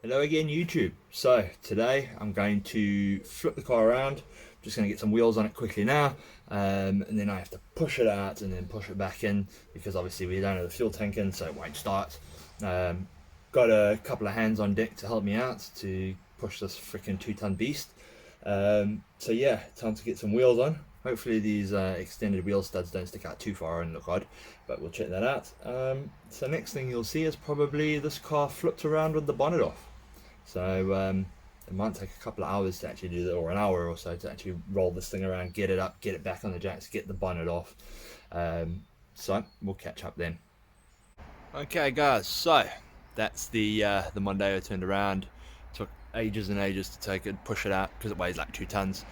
Hello again YouTube. So today I'm going to flip the car around. I'm just going to get some wheels on it quickly now, and then I have to push it out and then push it back in because obviously we don't have the fuel tank in, so it won't start. Got a couple of hands on deck to help me out to push this freaking 2-ton beast. So yeah, time to get some wheels on. Hopefully these extended wheel studs don't stick out too far and look odd, but we'll check that out. So next thing you'll see is probably this car flipped around with the bonnet off. So it might take a couple of hours to actually do that, or an hour or so to actually roll this thing around, get it up, get it back on the jacks, get the bonnet off. So we'll catch up then. Okay guys, so that's the Mondeo turned around. Took ages and ages to take it, push it out because it weighs like 2 tons.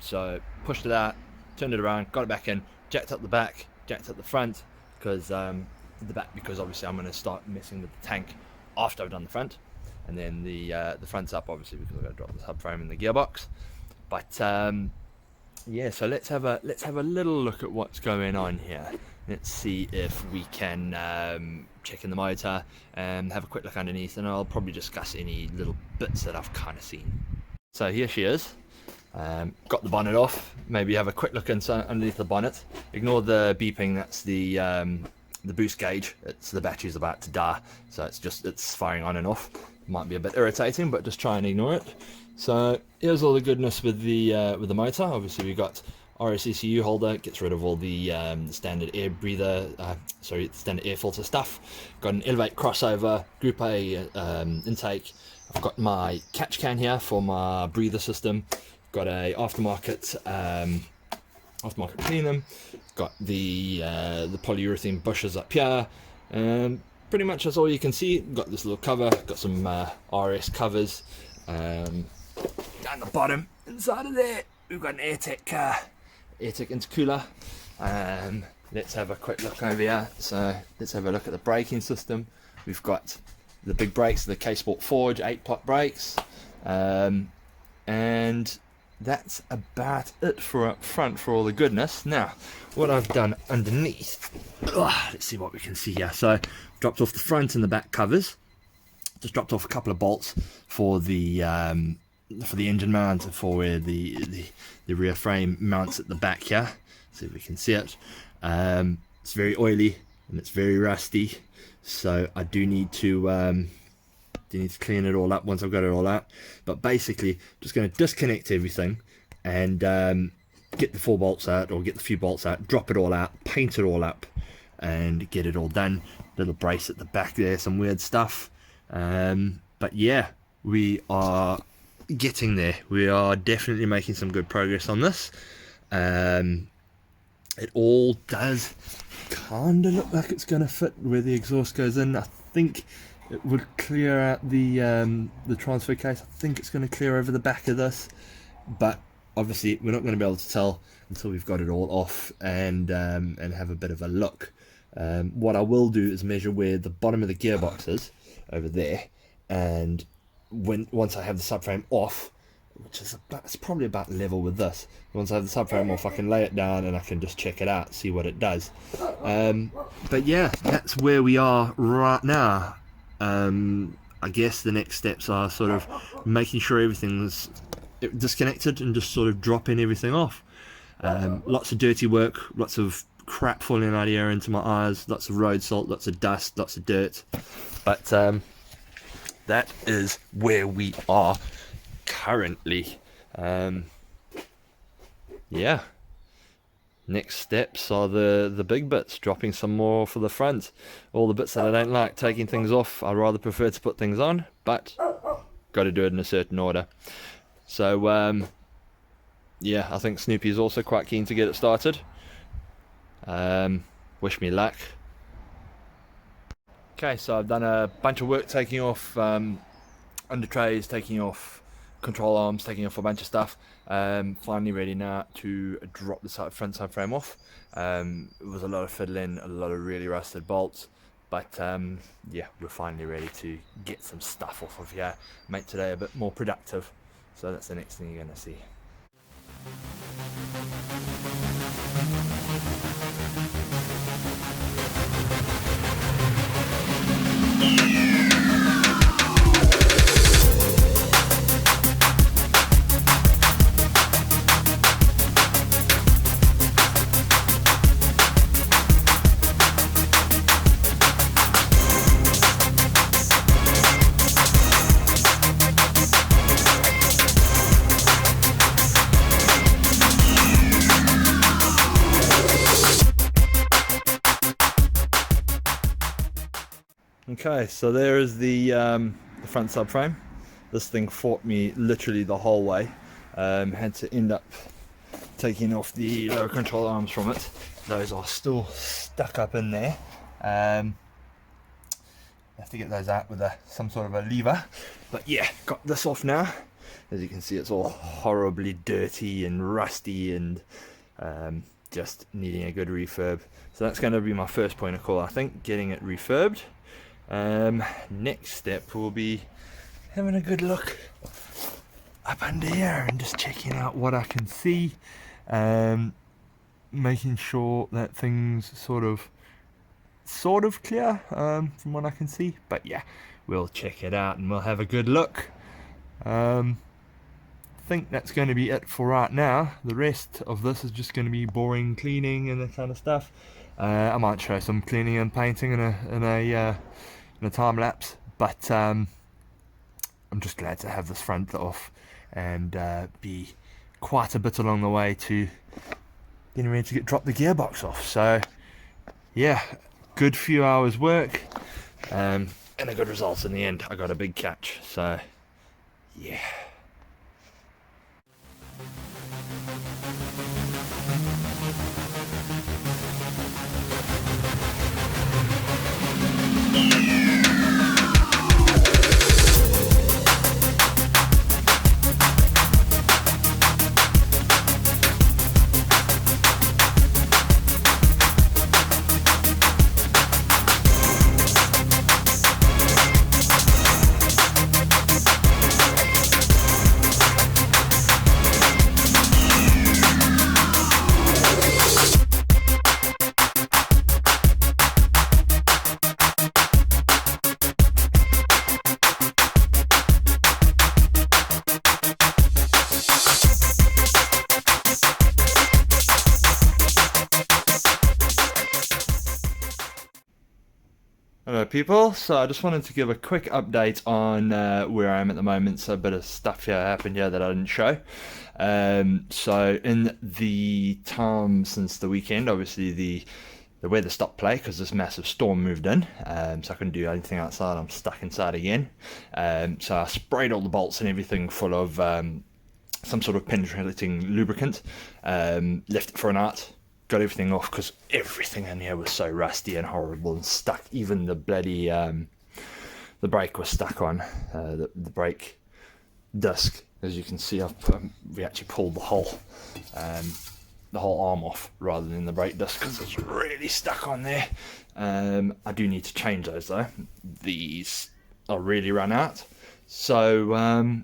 So pushed it out, turned it around, got it back in, jacked up the back, jacked up the front because because obviously I'm going to start messing with the tank after I've done the front. And then the front's up obviously because I've got to drop the subframe in the gearbox. But yeah, so let's have a little look at what's going on here. Let's see if we can check in the motor and have a quick look underneath, and I'll probably discuss any little bits that I've kind of seen. So here she is. Got the bonnet off. Maybe have a quick look inside underneath the bonnet. Ignore the beeping. That's the boost gauge. It's the battery's about to die, so it's firing on and off. Might be a bit irritating, but just try and ignore it. So here's all the goodness with the motor. Obviously we've got RSECU holder, gets rid of all the standard air breather, standard air filter stuff. Got an Elevate crossover, Group A intake. I've got my catch can here for my breather system. Got a aftermarket cleaner. Got the polyurethane bushes up here. Pretty much that's all you can see. Got this little cover, got some RS covers. Down the bottom, inside of there, we've got an AirTech intercooler. Let's have a quick look over here. So let's have a look at the braking system. We've got the big brakes, the K-Sport Forge 8-pot brakes. And that's about it for up front for all the goodness. Now, what I've done underneath, let's see what we can see here. So, dropped off the front and the back covers. Just dropped off a couple of bolts for the engine mount, for where the rear frame mounts at the back here. See if we can see it. It's very oily and it's very rusty, so I do need to clean it all up once I've got it all out. But basically, just going to disconnect everything and get the 4 bolts out, or get the few bolts out, drop it all out, paint it all up, and get it all done. Little brace at the back there, some weird stuff. But yeah, we are getting there. We are definitely making some good progress on this. It all does kind of look like it's going to fit where the exhaust goes in. I think it would clear out the transfer case. I think it's going to clear over the back of this, but obviously we're not going to be able to tell until we've got it all off and have a bit of a look. What I will do is measure where the bottom of the gearbox is over there, and once I have the subframe off, which is it's probably about level with this. Once I have the subframe off, I can lay it down and I can just check it out, see what it does. But yeah, that's where we are right now. I guess the next steps are sort of making sure everything's disconnected and just sort of dropping everything off. Lots of dirty work, lots of crap falling out here into my eyes, lots of road salt, lots of dust, lots of dirt. But that is where we are currently. Yeah, next steps are the big bits, dropping some more for the front. All the bits that I don't like, taking things off, I rather prefer to put things on, but got to do it in a certain order. So yeah, I think Snoopy is also quite keen to get it started. Wish me luck. Okay, so I've done a bunch of work taking off under trays, taking off control arms, taking off a bunch of stuff. Finally ready now to drop the front subframe off. It was a lot of fiddling, a lot of really rusted bolts, But yeah, we're finally ready to get some stuff off of here, make today a bit more productive. So that's the next thing you're going to see. Okay, so there is the front subframe. This thing fought me literally the whole way. Had to end up taking off the lower control arms from it. Those are still stuck up in there. Have to get those out with some sort of a lever. But yeah, got this off now. As you can see, it's all horribly dirty and rusty and just needing a good refurb. So that's going to be my first point of call, I think, getting it refurbed. Next step will be having a good look up under here and just checking out what I can see, making sure that things sort of clear from what I can see. But yeah, we'll check it out and we'll have a good look. I think that's going to be it for right now. The rest of this is just going to be boring cleaning and that kind of stuff. I might show some cleaning and painting in a time lapse, but I'm just glad to have this front off and be quite a bit along the way to getting ready to drop the gearbox off. So yeah, good few hours work and a good result in the end. I got a big catch, so yeah. Hello people, so I just wanted to give a quick update on where I am at the moment. So a bit of stuff here happened here that I didn't show. So in the time since the weekend, obviously the weather stopped play because this massive storm moved in, so I couldn't do anything outside. I'm stuck inside again. So I sprayed all the bolts and everything full of some sort of penetrating lubricant, left it for a night. Got everything off because everything in here was so rusty and horrible and stuck. Even the bloody the brake was stuck on the brake disc. As you can see, we actually pulled the whole arm off rather than the brake disc because it's really stuck on there. I do need to change those though. These are really run out. So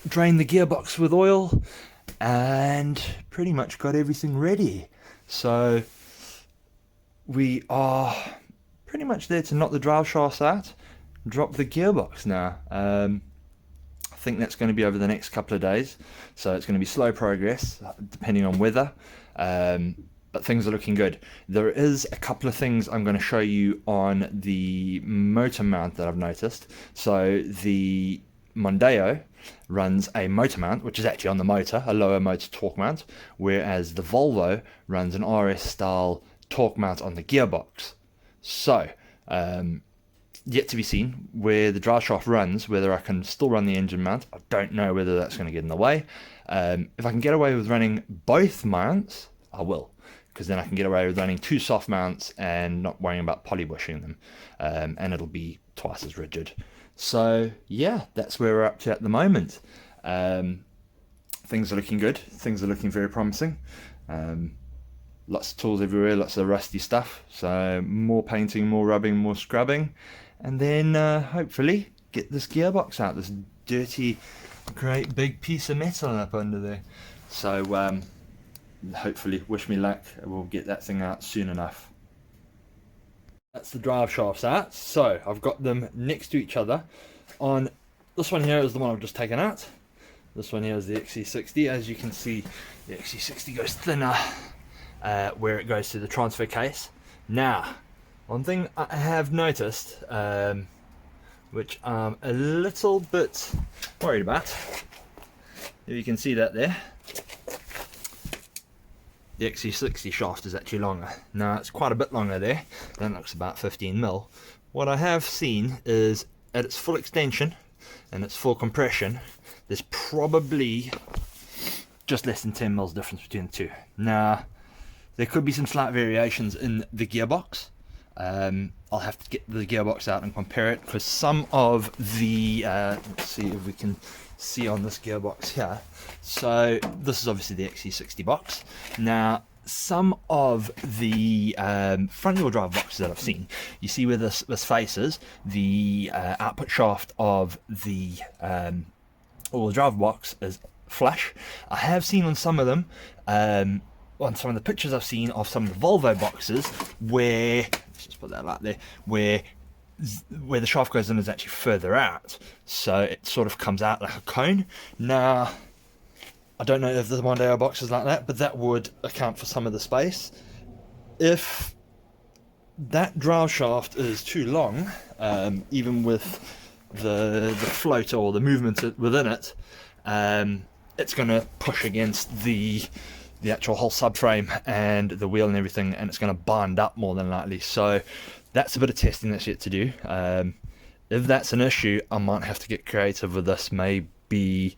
drain the gearbox with oil and pretty much got everything ready. So we are pretty much there to knock the drive shafts out, drop the gearbox now. I think that's going to be over the next couple of days, so it's going to be slow progress depending on weather, but things are looking good. There is a couple of things I'm going to show you on the motor mount that I've noticed. So the Mondeo runs a motor mount, which is actually on the motor, a lower motor torque mount, whereas the Volvo runs an RS style torque mount on the gearbox. So yet to be seen where the drive shaft runs, whether I can still run the engine mount. I don't know whether that's going to get in the way. If I can get away with running both mounts, I will, because then I can get away with running two soft mounts and not worrying about polybushing them, and it'll be twice as rigid. So yeah, that's where we're up to at the moment. Things are looking good. Things are looking very promising. lots of tools everywhere, lots of rusty stuff. So more painting, more rubbing, more scrubbing, and then hopefully get this gearbox out, this dirty, great big piece of metal up under there. So hopefully, wish me luck, we'll get that thing out soon enough. That's the drive shafts out. So I've got them next to each other. On this one here is the one I've just taken out. This one here is the XC60. As you can see, the XC60 goes thinner where it goes to the transfer case. Now, one thing I have noticed, which I'm a little bit worried about, if you can see that there, the XC60 shaft is actually longer. Now it's quite a bit longer there, that looks about 15mm. What I have seen is at its full extension and its full compression, there's probably just less than 10mm difference between the two. Now there could be some slight variations in the gearbox. I'll have to get the gearbox out and compare it, because some of the let's see if we can see on this gearbox here. So this is obviously the XC60 box. Now some of the front wheel drive boxes that I've seen, you see where this faces, the output shaft of the all-wheel drive box is flush. I have seen on some of them, on some of the pictures I've seen of some of the Volvo boxes, where, let's just put that like there, where the shaft goes in is actually further out, so it sort of comes out like a cone. Now I don't know if the Mondeo box is like that, but that would account for some of the space. If that drive shaft is too long, even with the float or the movement within it, it's going to push against the actual whole subframe and the wheel and everything, and it's going to bind up more than likely. So that's a bit of testing that's yet to do. If that's an issue, I might have to get creative with this, maybe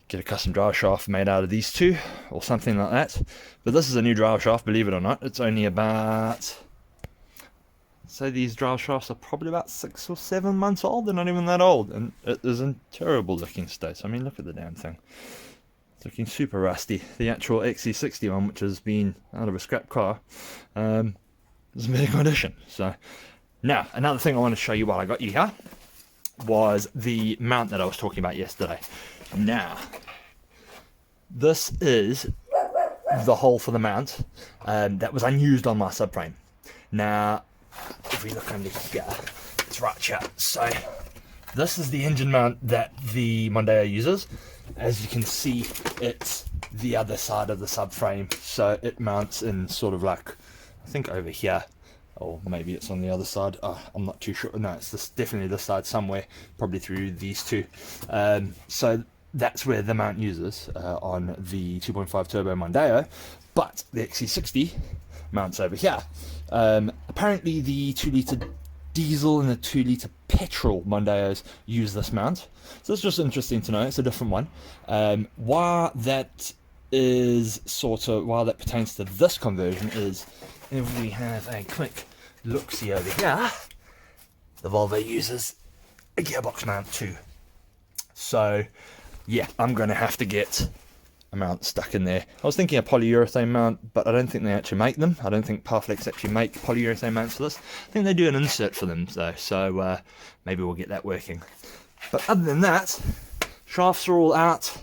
get a custom drive shaft made out of these two or something like that. But this is a new drive shaft, believe it or not. It's only about, so these drive shafts are probably about 6 or 7 months old. They're not even that old, and it is in terrible looking state. I mean, look at the damn thing. It's looking super rusty. The actual XC60 one, which has been out of a scrap car, is in better condition. So now, another thing I want to show you while I got you here was the mount that I was talking about yesterday. Now, this is the hole for the mount that was unused on my subframe. Now, if we look under here, it's right here. So this is the engine mount that the Mondeo uses. As you can see, it's the other side of the subframe, so it mounts in sort of like, I think over here, or maybe it's on the other side. I'm not too sure. No, it's definitely this side somewhere, probably through these two. So that's where the mount uses on the 2.5 turbo Mondeo, but the XC60 mounts over here. Apparently the 2-litre diesel and the 2-litre petrol Mondeos use this mount, so it's just interesting to know. It's a different one. Why that pertains to this conversion is, if we have a quick look-see over here, the Volvo uses a gearbox mount too. So yeah, I'm going to have to get a mount stuck in there. I was thinking a polyurethane mount, but I don't think they actually make them. I don't think Parflex actually make polyurethane mounts for this. I think they do an insert for them though, so maybe we'll get that working. But other than that, shafts are all out.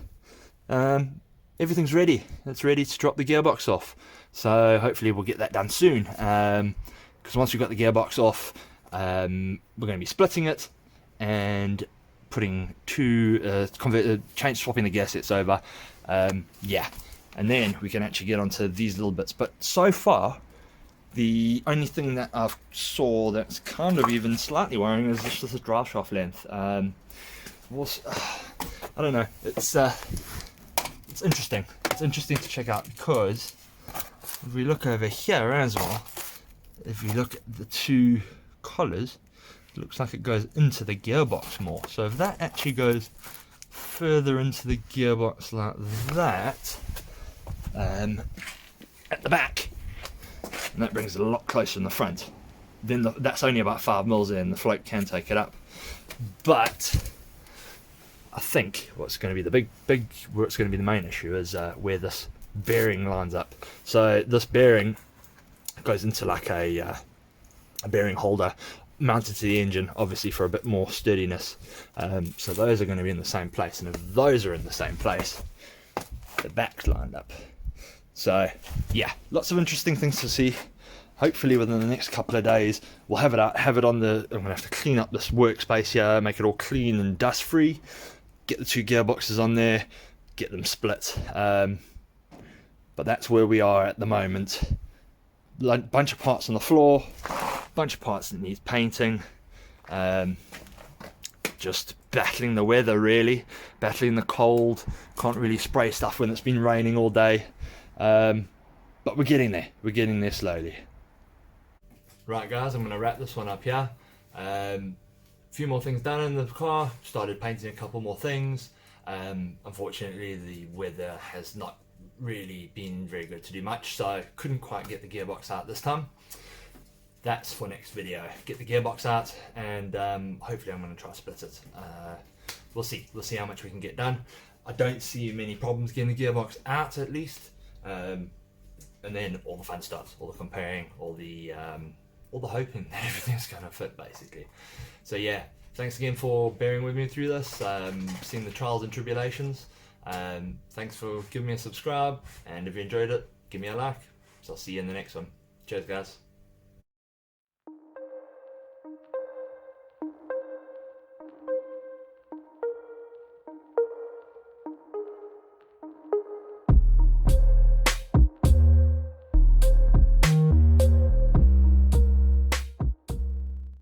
Everything's ready. It's ready to drop the gearbox off. So hopefully we'll get that done soon. Because once we've got the gearbox off, we're going to be splitting it and putting swapping the gear sets over. Yeah, and then we can actually get onto these little bits. But so far, the only thing that I've saw that's kind of even slightly worrying is just the drive shaft length. I don't know. It's interesting. It's interesting to check out, because if we look over here as well, if you look at the two collars, it looks like it goes into the gearbox more. So if that actually goes further into the gearbox like that, at the back, and that brings it a lot closer in the front, then that's only about 5mm in. The float can take it up, but I think what's going to be the where it's going to be the main issue is where this bearing lines up. So this bearing goes into like a bearing holder mounted to the engine, obviously for a bit more sturdiness. So those are going to be in the same place, and if those are in the same place, the back's lined up. So yeah, lots of interesting things to see. Hopefully within the next couple of days we'll have it out, have it on the, I'm going to have to clean up this workspace here, make it all clean and dust free, get the two gearboxes on there, get them split. But that's where we are at the moment. Bunch of parts on the floor, bunch of parts that need painting, just battling the weather really, battling the cold. Can't really spray stuff when it's been raining all day, but we're getting there slowly. Right guys, I'm going to wrap this one up here. A few more things done in the car, started painting a couple more things. Unfortunately the weather has not really been very good to do much, so couldn't quite get the gearbox out this time. That's for next video, get the gearbox out, and hopefully I'm going to try to split it. We'll see how much we can get done. I don't see many problems getting the gearbox out at least, and then all the fun starts, all the comparing, all the hoping that everything's going to fit basically. So yeah, thanks again for bearing with me through this, seeing the trials and tribulations. Thanks for giving me a subscribe, and if you enjoyed it, give me a like. So I'll see you in the next one. Cheers guys.